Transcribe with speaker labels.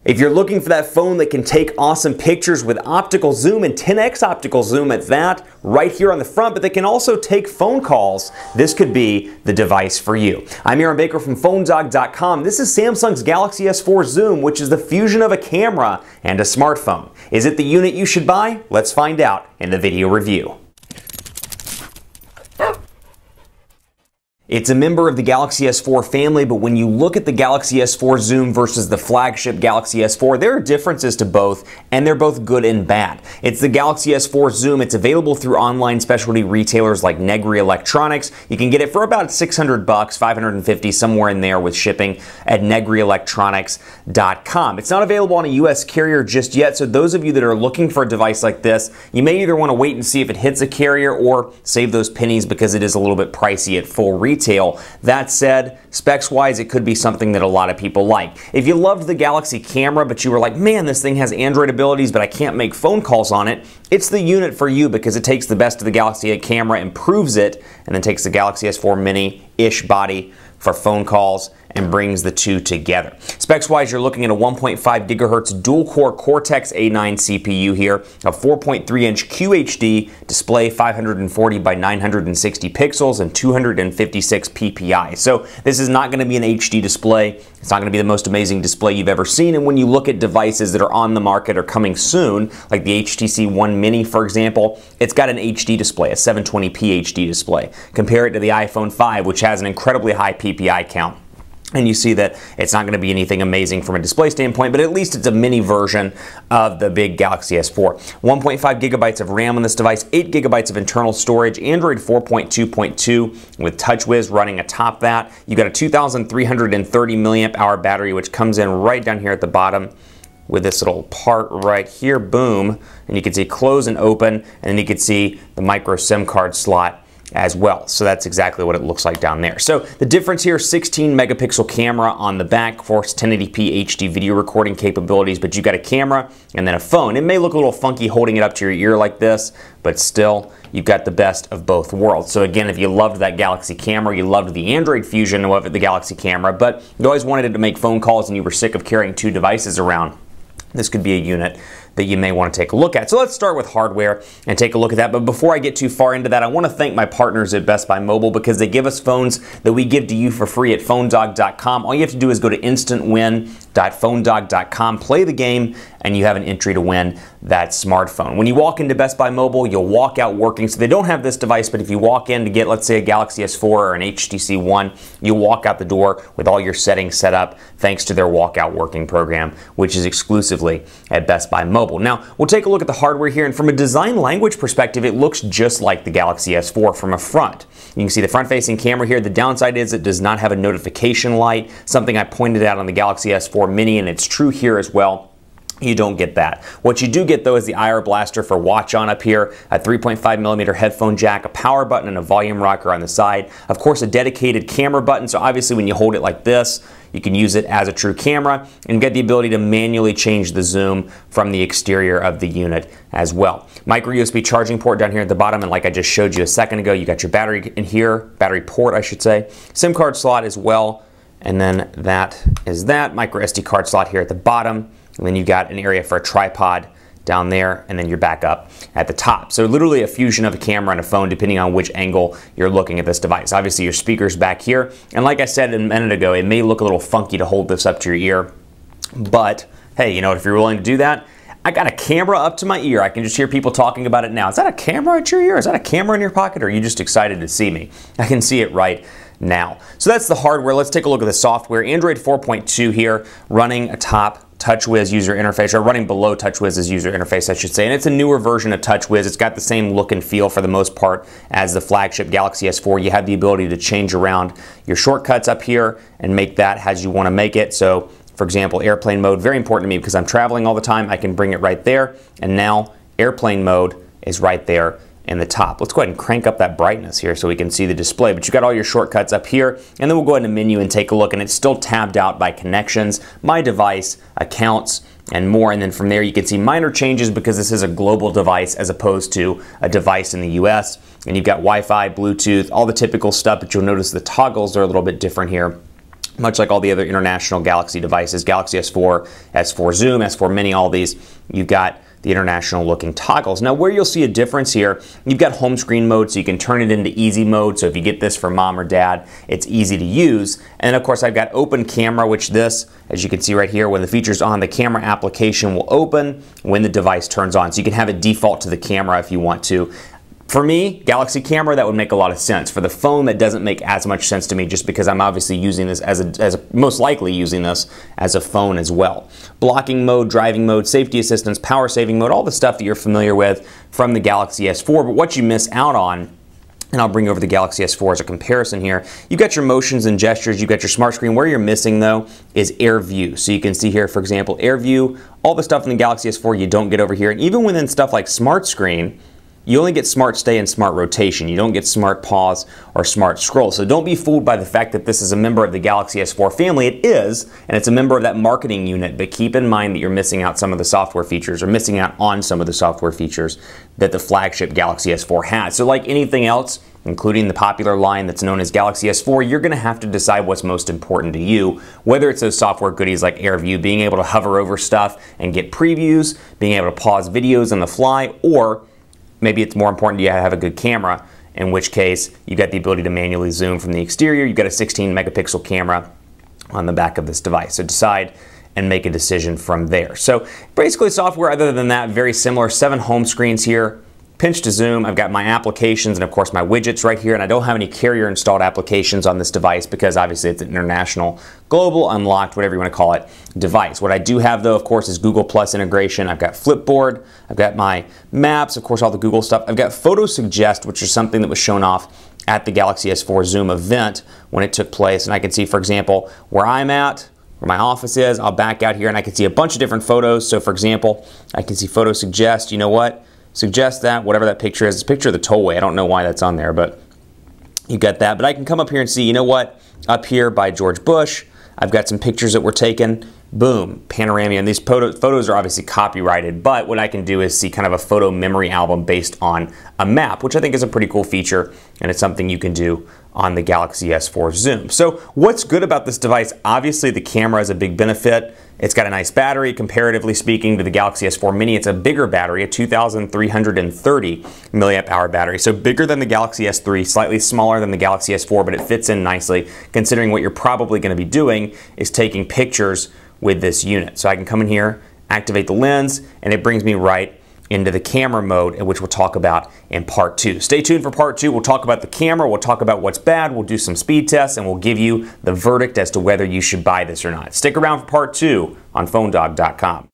Speaker 1: If you're looking for that phone that can take awesome pictures with optical zoom and 10x optical zoom at that, right here on the front, but that can also take phone calls, this could be the device for you. I'm Aaron Baker from PhoneDog.com. This is Samsung's Galaxy S4 Zoom, which is the fusion of a camera and a smartphone. Is it the unit you should buy? Let's find out in the video review. It's a member of the Galaxy S4 family, but when you look at the Galaxy S4 Zoom versus the flagship Galaxy S4, there are differences to both, and they're both good and bad. It's the Galaxy S4 Zoom. It's available through online specialty retailers like Negri Electronics. You can get it for about $600, $550, somewhere in there with shipping at negrielectronics.com. It's not available on a US carrier just yet, so those of you that are looking for a device like this, you may either want to wait and see if it hits a carrier or save those pennies because it is a little bit pricey at full retail. That said, specs-wise, it could be something that a lot of people like. If you loved the Galaxy camera, but you were like, man, this thing has Android abilities, but I can't make phone calls on it, it's the unit for you because it takes the best of the Galaxy camera, improves it, and then takes the Galaxy S4 Mini-ish body for phone calls and brings the two together. Specs-wise, you're looking at a 1.5 gigahertz dual-core Cortex A9 CPU here, a 4.3-inch QHD display, 540 by 960 pixels, and 256 ppi. So this is not going to be an HD display. It's not going to be the most amazing display you've ever seen. And when you look at devices that are on the market or coming soon, like the HTC One Mini, for example, it's got an HD display, a 720p HD display. Compare it to the iPhone 5, which has an incredibly high PPI count. And you see that it's not going to be anything amazing from a display standpoint, but at least it's a mini version of the big Galaxy S4. 1.5 gigabytes of RAM on this device, 8 gigabytes of internal storage, Android 4.2.2 with TouchWiz running atop that. You got a 2,330 milliamp hour battery, which comes in right down here at the bottom with this little part right here, boom, and you can see close and open, and then you can see the micro SIM card slot as well. So that's exactly what it looks like down there. So the difference here, 16 megapixel camera on the back, of course 1080p HD video recording capabilities, but you got a camera and then a phone. It may look a little funky holding it up to your ear like this, but still you've got the best of both worlds. So again, if you loved that Galaxy camera, you loved the Android fusion of the Galaxy camera, but you always wanted to make phone calls and you were sick of carrying two devices around, this could be a unit that you may want to take a look at. So let's start with hardware and take a look at that. But before I get too far into that, I want to thank my partners at Best Buy Mobile because they give us phones that we give to you for free at PhoneDog.com. All you have to do is go to instantwin.phonedog.com, play the game, and you have an entry to win that smartphone. When you walk into Best Buy Mobile, you'll walk out working. So they don't have this device, but if you walk in to get, let's say, a Galaxy S4 or an HTC One, you'll walk out the door with all your settings set up thanks to their walkout working program, which is exclusively at Best Buy Mobile. Now, we'll take a look at the hardware here, and from a design language perspective, it looks just like the Galaxy S4 from a front. You can see the front-facing camera here. The downside is it does not have a notification light, something I pointed out on the Galaxy S4 Mini, and it's true here as well. You don't get that. What you do get though is the IR blaster for watch on up here, a 3.5mm headphone jack, a power button, and a volume rocker on the side. Of course, a dedicated camera button, so obviously when you hold it like this, you can use it as a true camera and get the ability to manually change the zoom from the exterior of the unit as well. Micro USB charging port down here at the bottom, and like I just showed you a second ago, you got your battery in here, battery port I should say, SIM card slot as well, and then that is that, micro SD card slot here at the bottom. And then you've got an area for a tripod down there, and then your backup at the top. So literally a fusion of a camera and a phone depending on which angle you're looking at this device. Obviously your speaker's back here, and like I said a minute ago, it may look a little funky to hold this up to your ear, but hey, you know, if you're willing to do that, I got a camera up to my ear. I can just hear people talking about it now. Is that a camera at your ear? Is that a camera in your pocket? Or are you just excited to see me? I can see it right now. So that's the hardware. Let's take a look at the software. Android 4.2 here, running atop TouchWiz user interface, or running below TouchWiz's user interface, I should say. And it's a newer version of TouchWiz. It's got the same look and feel for the most part as the flagship Galaxy S4. You have the ability to change around your shortcuts up here and make that as you want to make it. So, for example, airplane mode, very important to me because I'm traveling all the time. I can bring it right there. And now airplane mode is right there in the top. Let's go ahead and crank up that brightness here so we can see the display. But you got all your shortcuts up here, and then we'll go ahead to menu and take a look, and it's still tabbed out by connections, my device, accounts, and more. And then from there you can see minor changes because this is a global device as opposed to a device in the US. And you've got Wi-Fi, Bluetooth, all the typical stuff, but you'll notice the toggles are a little bit different here. much like all the other international Galaxy devices, Galaxy S4, S4 Zoom, S4 Mini, all these, you've got the international looking toggles. Now where you'll see a difference here, you've got home screen mode, so you can turn it into easy mode, so if you get this for mom or dad, it's easy to use. And of course I've got open camera, which this, as you can see right here, when the feature's on, the camera application will open when the device turns on. So you can have it default to the camera if you want to. For me, Galaxy camera, that would make a lot of sense. For the phone, that doesn't make as much sense to me just because I'm obviously using this most likely using this as a phone as well. Blocking mode, driving mode, safety assistance, power saving mode, all the stuff that you're familiar with from the Galaxy S4. But what you miss out on, and I'll bring over the Galaxy S4 as a comparison here, you've got your motions and gestures, you've got your smart screen. Where you're missing though is Air View. So you can see here, for example, Air View, all the stuff in the Galaxy S4 you don't get over here. And even within stuff like Smart Screen, you only get Smart Stay and Smart Rotation. You don't get Smart Pause or Smart Scroll. So don't be fooled by the fact that this is a member of the Galaxy S4 family. It is, and it's a member of that marketing unit, but keep in mind that you're missing out some of the software features, or missing out on some of the software features that the flagship Galaxy S4 has. So like anything else, including the popular line that's known as Galaxy S4, you're going to have to decide what's most important to you, whether it's those software goodies like Air View, being able to hover over stuff and get previews, being able to pause videos on the fly, or maybe it's more important you have a good camera, in which case you got the ability to manually zoom from the exterior. You've got a 16 megapixel camera on the back of this device. So decide and make a decision from there. So basically software other than that, very similar. 7 home screens here. Pinch to zoom, I've got my applications and of course my widgets right here, and I don't have any carrier installed applications on this device because obviously it's an international, global, unlocked, whatever you want to call it, device. What I do have though, of course, is Google Plus integration. I've got Flipboard, I've got my maps, of course all the Google stuff. I've got Photo Suggest, which is something that was shown off at the Galaxy S4 Zoom event when it took place, and I can see, for example, where I'm at, where my office is. I'll back out here and I can see a bunch of different photos. So for example, I can see Photo Suggest, you know what? Suggest that, whatever that picture is. It's a picture of the tollway. I don't know why that's on there, but you got that. But I can come up here and see, you know what? Up here by George Bush, I've got some pictures that were taken. Boom, panorama. And these photos are obviously copyrighted, but what I can do is see kind of a photo memory album based on a map, which I think is a pretty cool feature, and it's something you can do on the Galaxy S4 Zoom. So what's good about this device? Obviously the camera is a big benefit. It's got a nice battery, comparatively speaking to the Galaxy S4 Mini. It's a bigger battery, a 2,330 milliamp hour battery. So bigger than the Galaxy S3, slightly smaller than the Galaxy S4, but it fits in nicely considering what you're probably going to be doing is taking pictures with this unit. So I can come in here, activate the lens, and it brings me right into the camera mode, which we'll talk about in part 2. Stay tuned for part 2. We'll talk about the camera, we'll talk about what's bad, we'll do some speed tests, and we'll give you the verdict as to whether you should buy this or not. Stick around for part 2 on PhoneDog.com.